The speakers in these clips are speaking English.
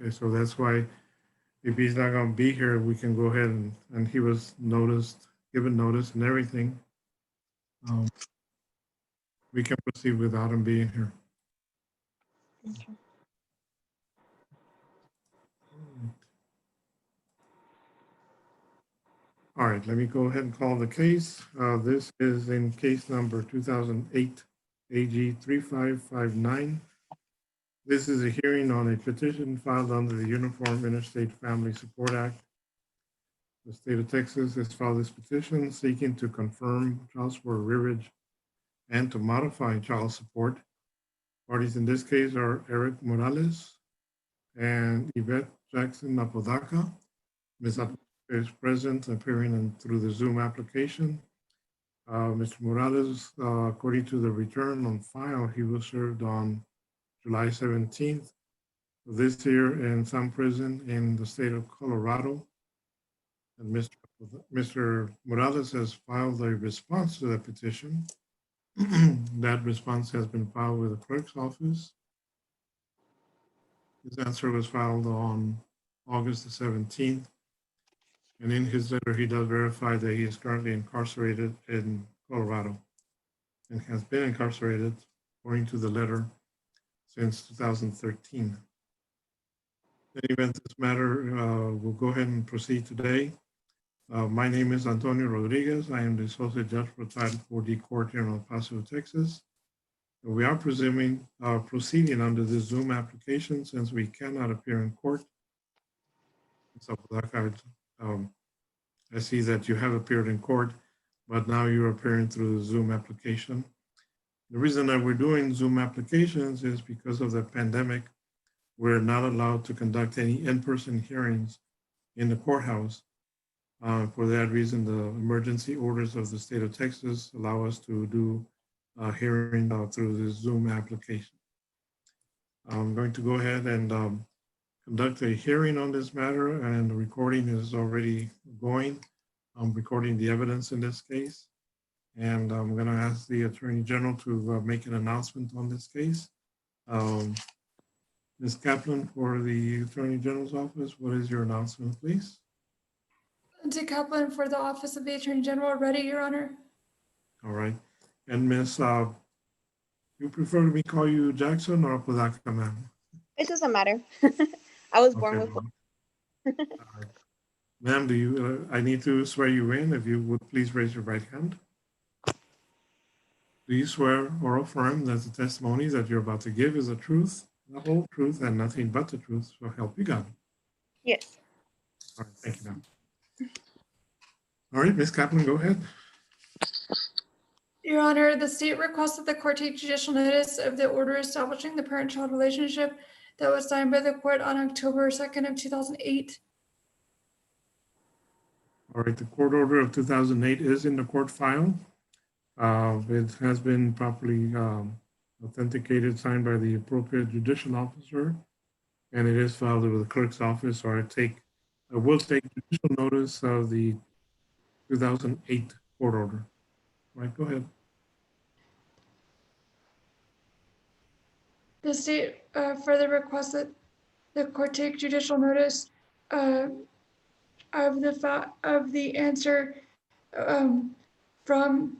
Okay, so that's why if he's not gonna be here, we can go ahead and he was noticed, given notice and everything. Um, we can proceed without him being here. Okay. All right, let me go ahead and call the case. This is in case number 2008 AG 3559. This is a hearing on a petition filed under the Uniform Interstate Family Support Act. The state of Texas has filed this petition seeking to confirm child support arrearage and to modify child support. Parties in this case are Eric Morales and Yvette Jackson Apodaca. Ms. Apodaca is present, appearing through the Zoom application. Mr. Morales, according to the return on file, he was served on July 17th of this year in some prison in the state of Colorado. And Mr. Morales has filed a response to that petition. That response has been filed with the clerk's office. His answer was filed on August the 17th. And in his letter, he does verify that he is currently incarcerated in Colorado and has been incarcerated, according to the letter, since 2013. In any event, this matter will go ahead and proceed today. My name is Antonio Rodriguez. I am the Associate Judge for Title 4D Court here in El Paso, Texas. And we are proceeding under this Zoom application since we cannot appear in court. So I see that you have appeared in court, but now you're appearing through the Zoom application. The reason that we're doing Zoom applications is because of the pandemic. We're not allowed to conduct any in-person hearings in the courthouse. For that reason, the emergency orders of the state of Texas allow us to do a hearing through the Zoom application. I'm going to go ahead and conduct a hearing on this matter, and the recording is already going. I'm recording the evidence in this case, and I'm going to ask the Attorney General to make an announcement on this case. Ms. Kaplan, for the Attorney General's office, what is your announcement, please? Lindsay Kaplan for the Office of the Attorney General. Ready, Your Honor. All right. And Ms., you prefer me call you Jackson or Apodaca, ma'am? It doesn't matter. I was born Okay, with ma'am. Ma'am, do you? I need to swear you in. If you would please raise your right hand. Do you swear or affirm that the testimony that you're about to give is the truth, the whole truth, and nothing but the truth? So help you God. Yes. All right, thank you, ma'am. All right, Ms. Kaplan, go ahead. Your Honor, the state requests that the court take judicial notice of the order establishing the parent-child relationship that was signed by the court on October 2nd of 2008. All right, the court order of 2008 is in the court file. It has been properly authenticated, signed by the appropriate judicial officer, and it is filed with the clerk's office. So I will take judicial notice of the 2008 court order. Right, go ahead. The state further requests that the court take judicial notice of the answer from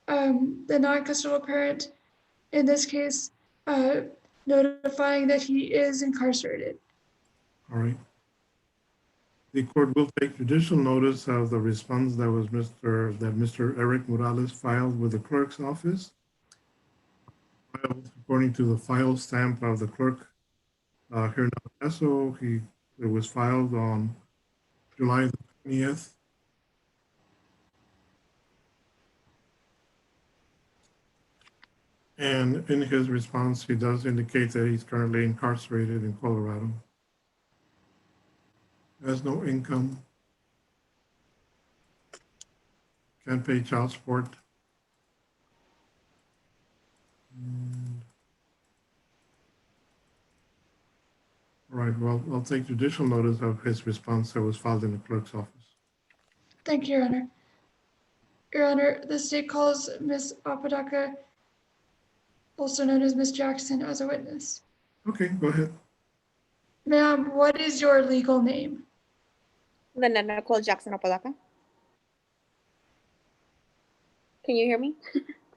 the non-custodial parent, in this case, notifying that he is incarcerated. All right. The court will take judicial notice of the response that was Mr. Eric Morales filed with the clerk's office. Filed according to the file stamp of the clerk here in El Paso, it was filed on July the 20th. And in his response, he does indicate that he's currently incarcerated in Colorado. Has no income, can't pay child support. All right, well, I'll take judicial notice of his response that was filed in the clerk's office. Thank you, Your Honor. Your Honor, the state calls Ms. Apodaca, also known as Ms. Jackson, as a witness. Okay, go ahead. Ma'am, what is your legal name? Linda Nicole Jackson Apodaca. Can you hear me?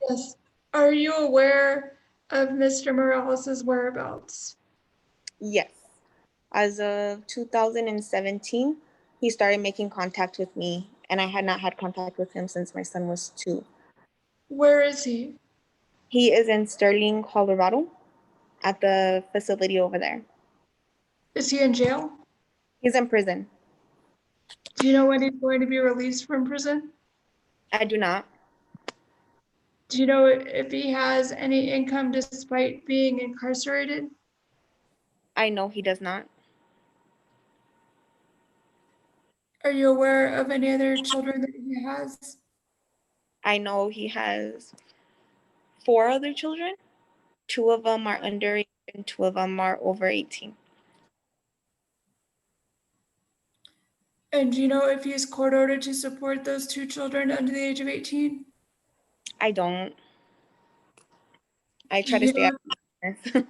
Yes. Are you aware of Mr. Morales' whereabouts? Yes. As of 2017, he started making contact with me, and I had not had contact with him since my son was 2. Where is he? He is in Sterling, Colorado, at the facility over there. Is he in jail? He's in prison. Do you know when he's going to be released from prison? I do not. Do you know if he has any income despite being incarcerated? I know he does not. Are you aware of any other children that he has? I know he has 4 other children. 2 of them are underage and 2 of them are over 18. And do you know if he is court ordered to support those 2 children under the age of 18? I don't. I Do try to you stay out know, of this.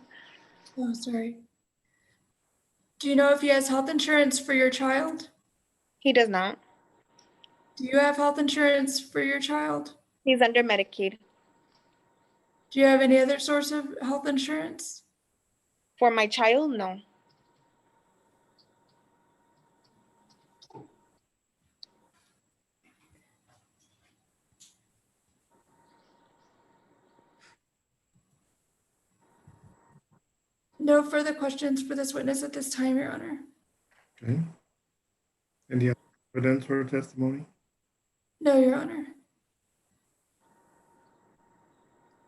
oh, sorry. Do you know if he has health insurance for your child? He does not. Do you have health insurance for your child? He's under Medicaid. Do you have any other source of health insurance? For my child, no. No further questions for this witness at this time, Your Honor. Okay. Any other evidence or testimony? No, Your Honor.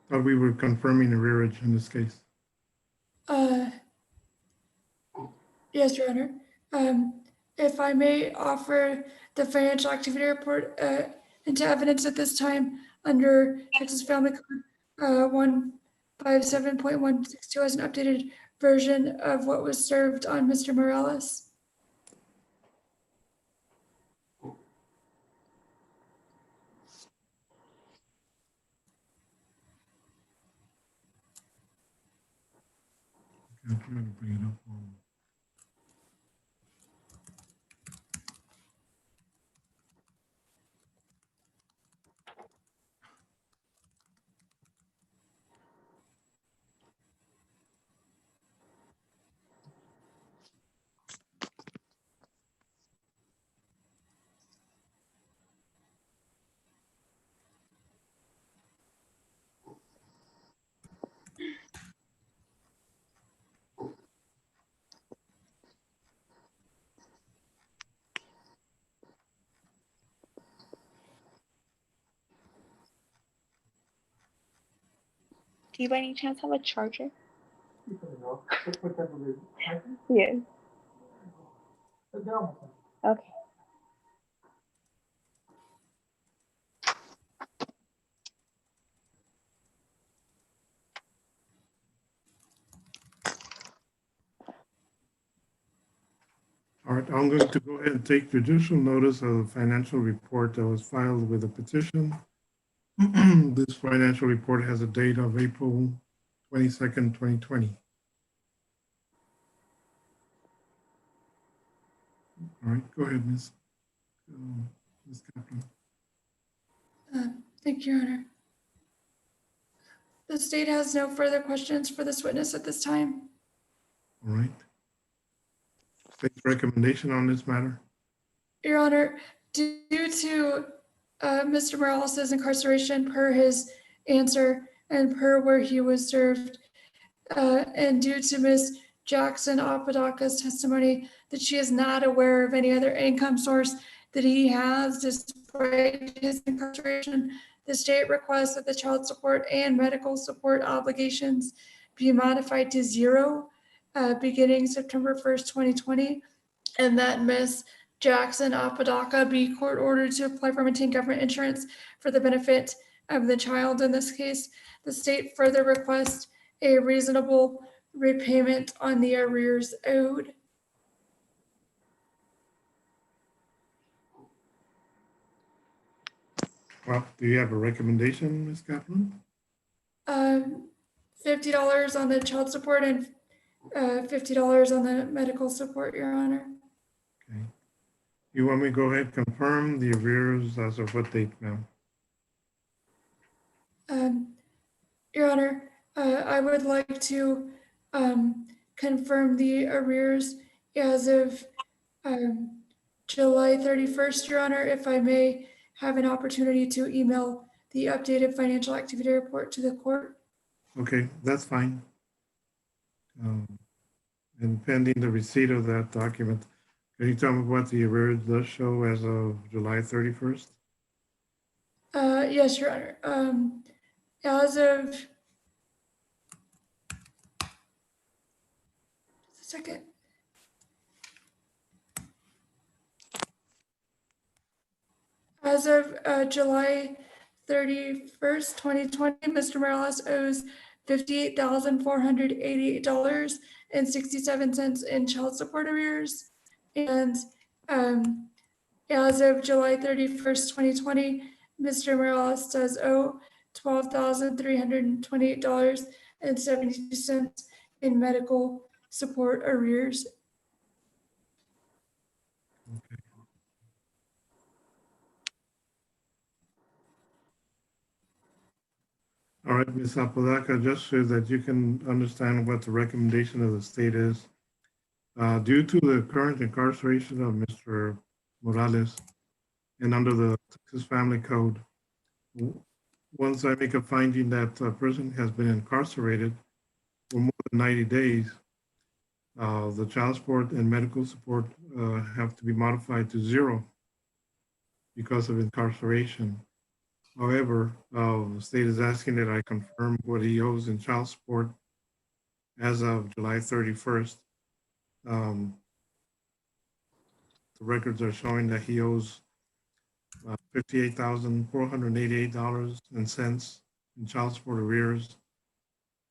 Thought we were confirming a rearage in this case. Yes, Your Honor. If I may offer the financial activity report into evidence at this time under Texas Family Code 157.162 as an updated version of what was served on Mr. Morales. Okay, I'm trying to bring it up. Do you by any chance have a charger? Yes. Okay. All right, I'm going to go ahead and take judicial notice of the financial report that was filed with the petition. This financial report has a date of April 22nd, 2020. All right, go ahead, Ms. Kaplan. Thank you, Your Honor. The state has no further questions for this witness at this time. All right. State's recommendation on this matter? Your Honor, due to Mr. Morales' incarceration per his answer and per where he was served, and due to Ms. Jackson Apodaca's testimony that she is not aware of any other income source that he has despite his incarceration, the state requests that the child support and medical support obligations be modified to 0 beginning September 1st, 2020, and that Ms. Jackson Apodaca be court ordered to apply for maintained government insurance for the benefit of the child in this case. The state further requests a reasonable repayment on the arrears owed. Well, do you have a recommendation, Ms. Kaplan? $50 on the child support and $50 on the medical support, Your Honor. Okay. You want me to go ahead and confirm the arrears as of what date, ma'am? Your Honor, I would like to confirm the arrears as of July 31st, Your Honor, if I may have an opportunity to email the updated financial activity report to the court. Okay, that's fine. And pending the receipt of that document, can you tell me what the arrears does show as of July 31st? Yes, Your Honor. As of, just a second. As of July 31st, 2020, Mr. Morales owes $58,488.67 in child support arrears. And as of July 31st, 2020, Mr. Morales does owe $12,328.72 in medical support arrears. All right, Ms. Apodaca, just so that you can understand what the recommendation of the state is. Due to the current incarceration of Mr. Morales and under the Texas Family Code, once I make a finding that a person has been incarcerated for more than 90 days, the child support and medical support have to be modified to zero because of incarceration. However, the state is asking that I confirm what he owes in child support as of July 31st. The records are showing that he owes $58,488 in child support arrears,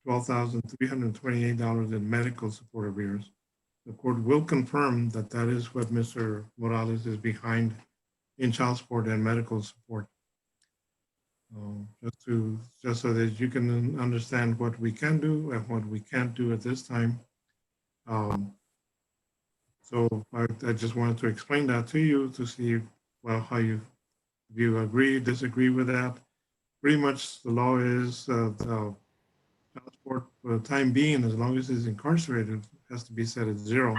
$12,328 in medical support arrears. The court will confirm that that is what Mr. Morales is behind in child support and medical support. Just so that you can understand what we can do and what we can't do at this time. So I just wanted to explain that to you to see, well, how you, if you agree, disagree with that. Pretty much the law is the child support for the time being, as long as he's incarcerated, has to be set at zero.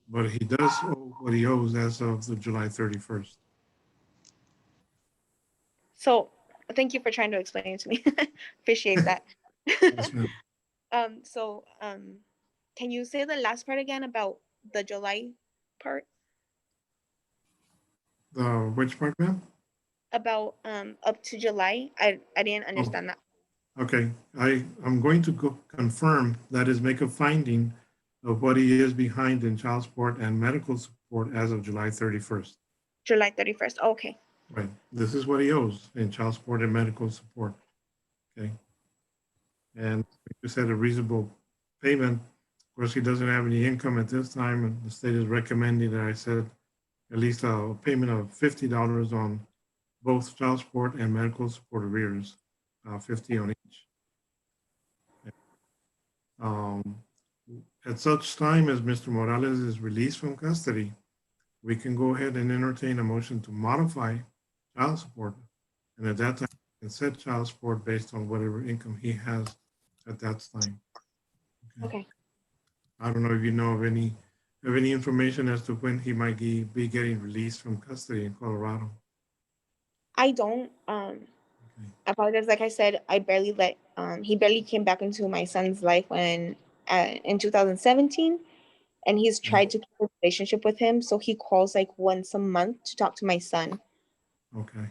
But he does owe what he owes as of the July 31st. So thank you for trying to explain it to me. Appreciate that. Yes, ma'am. Can you say the last part again about the July part? Which part, ma'am? About up to July? I didn't understand that. Okay, I'm going to go confirm, that is, make a finding of what he is behind in child support and medical support as of July 31st. July 31st. Okay. Right, this is what he owes in child support and medical support. Okay, and you said a reasonable payment. Of course, he doesn't have any income at this time, and the state is recommending that I said at least a payment of $50 on both child support and medical support arrears, 50 on each. At such time as Mr. Morales is released from custody, we can go ahead and entertain a motion to modify child support. And at that time, we can set child support based on whatever income he has at that time. Okay. I don't know if you know of any information as to when he might be getting released from custody in Colorado. I don't. I apologize. Like I said, he barely came back into my son's life when in 2017, and he's tried to keep a relationship with him. So he calls like once a month to talk to my son. Okay.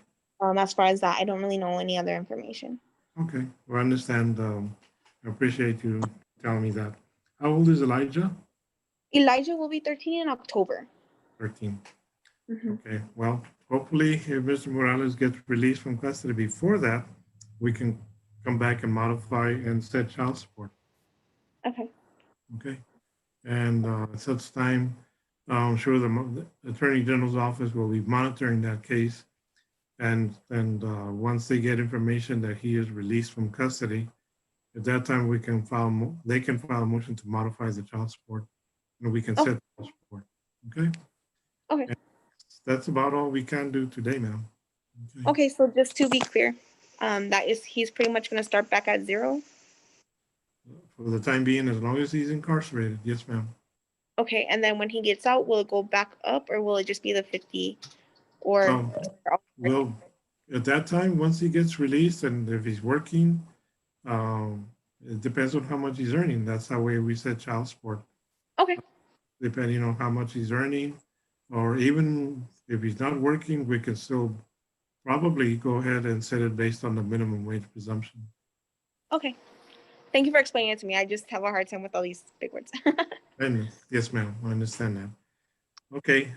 As far as that, I don't really know any other information. Okay. Well, I understand. I appreciate you telling me that. How old is Elijah? Elijah will be 13 in October. 13. Okay. Well, hopefully, if Mr. Morales gets released from custody before that, we can come back and modify and set child support. Okay. Okay. And at such time, I'm sure the Attorney General's office will be monitoring that case. And once they get information that he is released from custody, At that time, we can file, they can file a motion to modify the child support, and we can Oh. set child support. Okay? Okay. And that's about all we can do today, ma'am. Okay, so just to be clear, that is, he's pretty much gonna start back at 0. For the time being, as long as he's incarcerated, yes, ma'am. Okay, and then when he gets out, will it go back up or will it just be the 50? Or Well, at that time, once he gets released and if he's working, it depends on how much he's earning. That's how we set child support, okay, depending on how much he's earning. Or even if he's not working, we can still probably go ahead and set it based on the minimum wage presumption. okay. Thank you for explaining it to me. I just have a hard time with all these big words. And yes, ma'am, I understand that. Okay,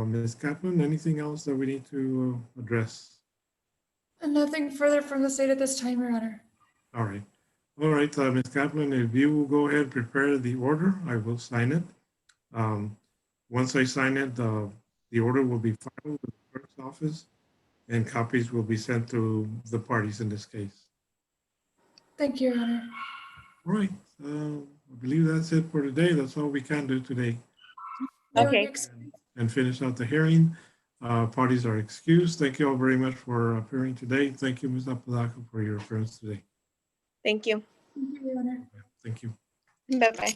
Ms. Kaplan, anything else that we need to address? And nothing further from the state at this time, Your Honor. All right. All right, Ms. Kaplan, if you will go ahead and prepare the order, I will sign it. Once I sign it, the order will be filed with the clerk's office and copies will be sent to the parties in this case. Thank you, Your Honor. All right, I believe that's it for today. That's all we can do today. Okay. And finish out the hearing. Parties are excused. Thank you all very much for appearing today. Thank you, Ms. Apodaca, for your appearance today. Thank you. Thank you, Your Honor. Thank you. Bye-bye.